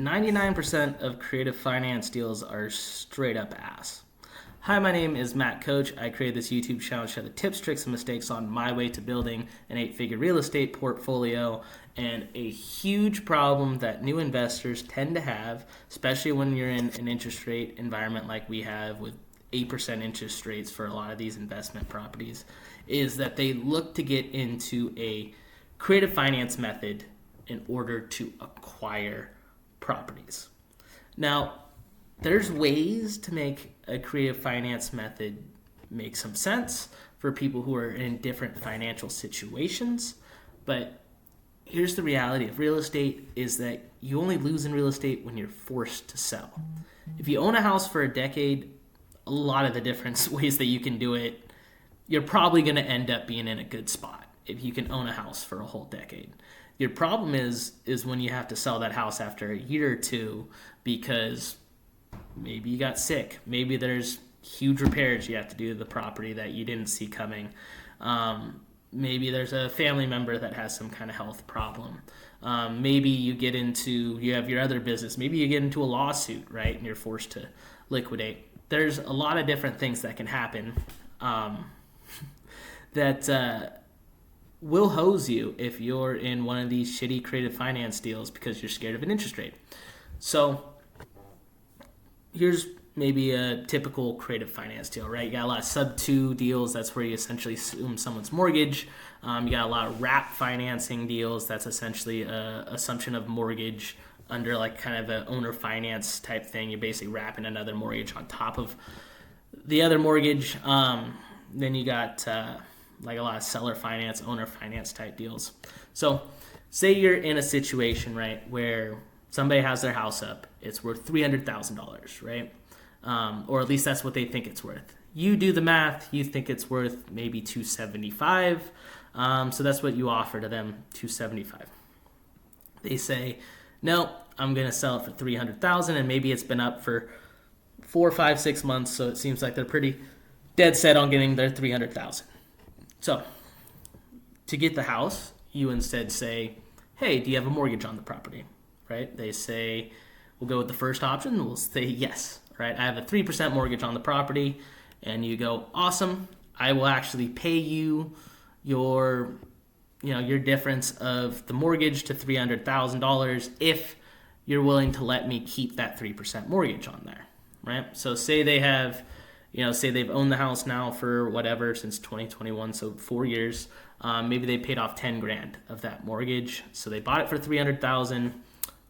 99% of creative finance deals are straight up ass. Hi, my name is Matt Coach. I created this YouTube channel to share the tips, tricks, and mistakes on my way to building an 8-figure real estate portfolio. And a huge problem that new investors tend to have, especially when you're in an interest rate environment like we have with 8% interest rates for a lot of these investment properties, is that they look to get into a creative finance method in order to acquire properties. Now, there's ways to make a creative finance method make some sense for people who are in different financial situations, but here's the reality of real estate is that you only lose in real estate when you're forced to sell. If you own a house for a decade, a lot of the different ways that you can do it, you're probably going to end up being in a good spot if you can own a house for a whole decade. Your problem is when you have to sell that house after a year or two because maybe you got sick. Maybe there's huge repairs you have to do to the property that you didn't see coming. Maybe there's a family member that has some kind of health problem. Maybe you have your other business. Maybe you get into a lawsuit, right? And you're forced to liquidate. There's a lot of different things that can happen that will hose you if you're in one of these shitty creative finance deals because you're scared of an interest rate. So here's maybe a typical creative finance deal, right? You got a lot of sub-2 deals. That's where you essentially assume someone's mortgage. You got a lot of wrap financing deals. That's essentially a assumption of mortgage under like kind of an owner finance type thing. You're basically wrapping another mortgage on top of the other mortgage. Then you got like a lot of seller finance, owner finance type deals. So say you're in a situation, right, where somebody has their house up. It's worth $300,000, right? Or at least that's what they think it's worth. You do the math. You think it's worth maybe $275. So that's what you offer to them, $275. They say, no, I'm going to sell it for $300,000, and maybe it's been up for 4, 5, 6 months, so it seems like they're pretty dead set on getting their $300,000. So to get the house, you instead say, hey, do you have a mortgage on the property? Right? They say, we'll go with the first option. We'll say yes, right? I have a 3% mortgage on the property. And you go, awesome. I will actually pay you your difference of the mortgage to $300,000 if you're willing to let me keep that 3% mortgage on there, right? So say they have, say they've owned the house now for whatever since 2021, so 4 years. Maybe they paid off $10,000 of that mortgage. So they bought it for $300,000.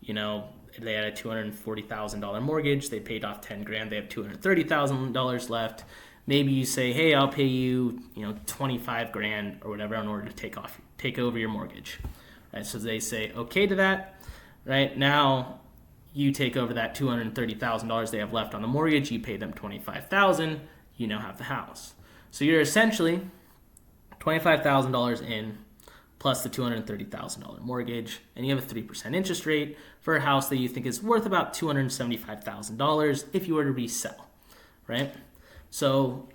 They had a $240,000 mortgage. They paid off $10,000. They have $230,000 left. Maybe you say, hey, I'll pay you, $25,000 or whatever in order to take over your mortgage. Right? So they say okay to that. Right now, you take over that $230,000 they have left on the mortgage. You pay them $25,000. You now have the house. So you're essentially $25,000 in, plus the $230,000 mortgage, and you have a 3% interest rate for a house that you think is worth about $275,000 if you were to resell, right? So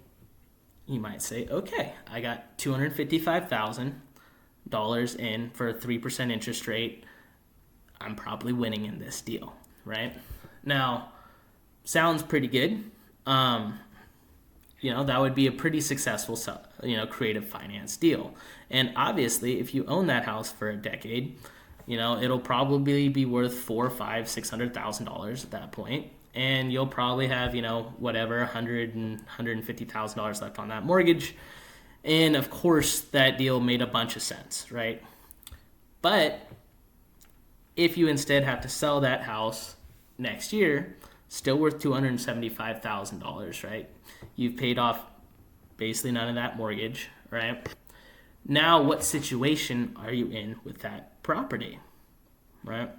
you might say, okay, I got $255,000 in for a 3% interest rate. I'm probably winning in this deal, right? Now, sounds pretty good. That would be a pretty successful, creative finance deal. And obviously, if you own that house for a decade, it'll probably be worth $400,000, $500,000, $600,000 at that point. And you'll probably have, whatever, $100,000 and $150,000 left on that mortgage. And of course, that deal made a bunch of sense, right? But if you instead have to sell that house next year, still worth $275,000, right? You've paid off basically none of that mortgage, right? Now, what situation are you in with that property, right?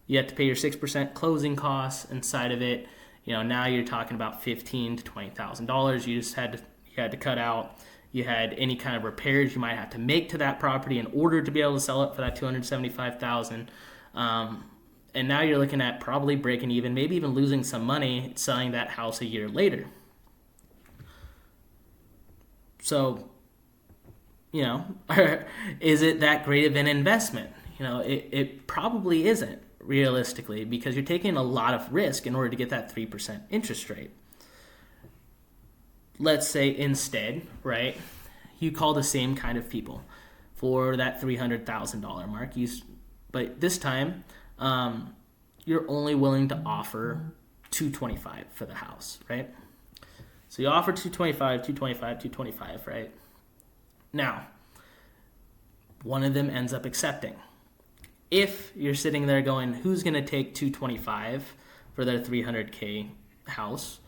You have to pay your 6% closing costs inside of it. Now you're talking about $15,000 to $20,000. You had to cut out. You had any kind of repairs you might have to make to that property in order to be able to sell it for that $275,000. And now you're looking at probably breaking even, maybe even losing some money selling that house a year later. So, is it that great of an investment? It probably isn't, realistically, because you're taking a lot of risk in order to get that 3% interest rate. Let's say instead, right, you call the same kind of people for that $300,000 mark. But this time, you're only willing to offer $225,000 for the house, right? So you offer $225,000, right? Now, one of them ends up accepting. If you're sitting there going, who's going to take $225,000 for their $300K house?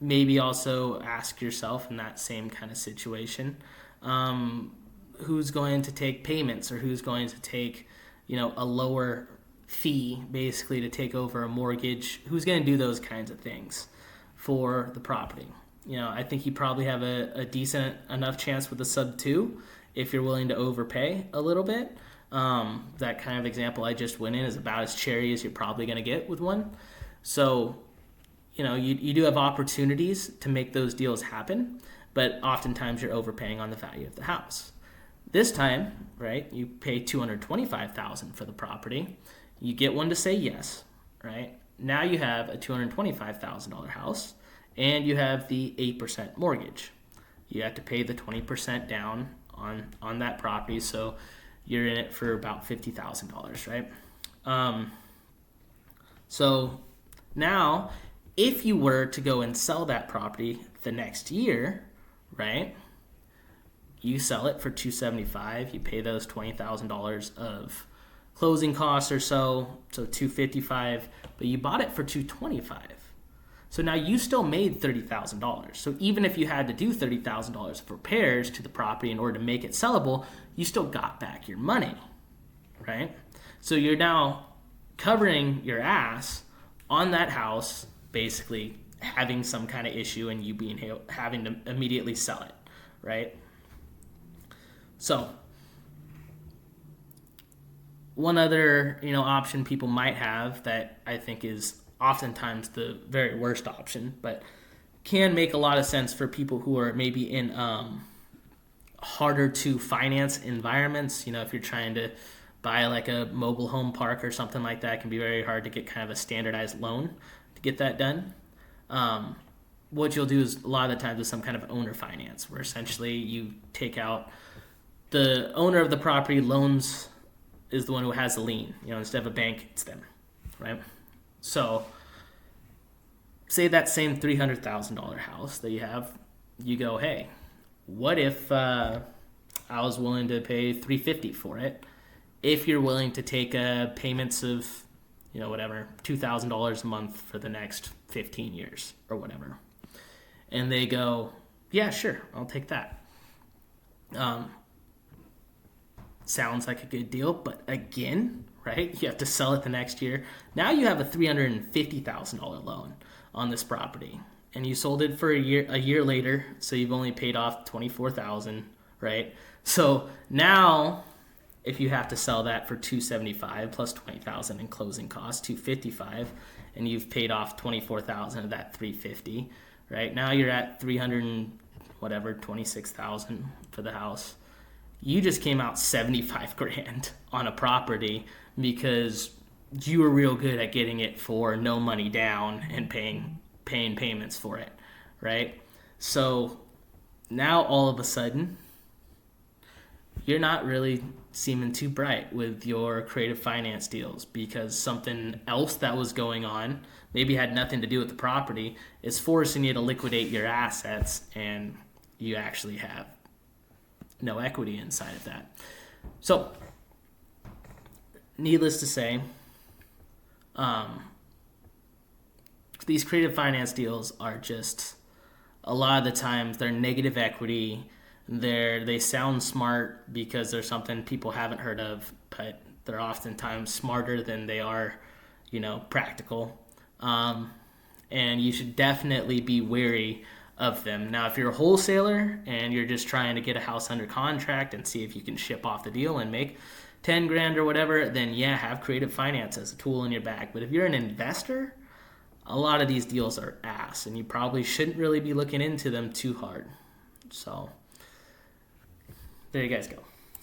Maybe also ask yourself in that same kind of situation, who's going to take payments, or who's going to take, a lower fee basically to take over a mortgage? Who's going to do those kinds of things for the property? I think you probably have a decent enough chance with a sub 2 if you're willing to overpay a little bit. That kind of example I just went in is about as cherry as you're probably going to get with one. So, you do have opportunities to make those deals happen, but oftentimes you're overpaying on the value of the house. This time, right, you pay $225,000 for the property. You get one to say yes, right? Now you have a $225,000 house, and you have the 8% mortgage. You have to pay the 20% down on that property, so you're in it for about $50,000, right? So now, if you were to go and sell that property the next year, right, you sell it for $275,000, you pay those $20,000 of closing costs or so $255,000, but you bought it for $225,000. So now you still made $30,000. So even if you had to do $30,000 of repairs to the property in order to make it sellable, you still got back your money, right? So you're now covering your ass on that house, basically having some kind of issue and you having to immediately sell it, right? So one other, option people might have that I think is oftentimes the very worst option, but can make a lot of sense for people who are maybe in harder to finance environments. If you're trying to buy like a mobile home park or something like that, it can be very hard to get kind of a standardized loan to get that done. What you'll do is a lot of the times is some kind of owner finance, where essentially you take out the owner of the property loans is the one who has the lien. Instead of a bank, it's them, right? So say that same $300,000 house that you have, you go, hey, what if I was willing to pay $350,000 for it? If you're willing to take payments of, whatever, $2,000 a month for the next 15 years or whatever. And they go, yeah, sure, I'll take that. Sounds like a good deal, but again, right, you have to sell it the next year. Now you have a $350,000 loan on this property, and you sold it for a year later, so you've only paid off $24,000, right? So now, if you have to sell that for $275,000 plus $20,000 in closing costs, $255,000, and you've paid off $24,000 of that $350,000, right? Now you're at $26,000 for the house. You just came out $75,000 on a property because you were real good at getting it for no money down and paying payments for it, right? So now all of a sudden, you're not really seeming too bright with your creative finance deals, because something else that was going on, maybe had nothing to do with the property, is forcing you to liquidate your assets, and you actually have no equity inside of that. So, needless to say, these creative finance deals are just, a lot of the times, they're negative equity. They sound smart because they're something people haven't heard of, but they're oftentimes smarter than they are, practical. And you should definitely be wary of them. Now, if you're a wholesaler and you're just trying to get a house under contract and see if you can ship off the deal and make $10,000 or whatever, then yeah, have creative finance as a tool in your bag. But if you're an investor, a lot of these deals are ass, and you probably shouldn't really be looking into them too hard. So there you guys go.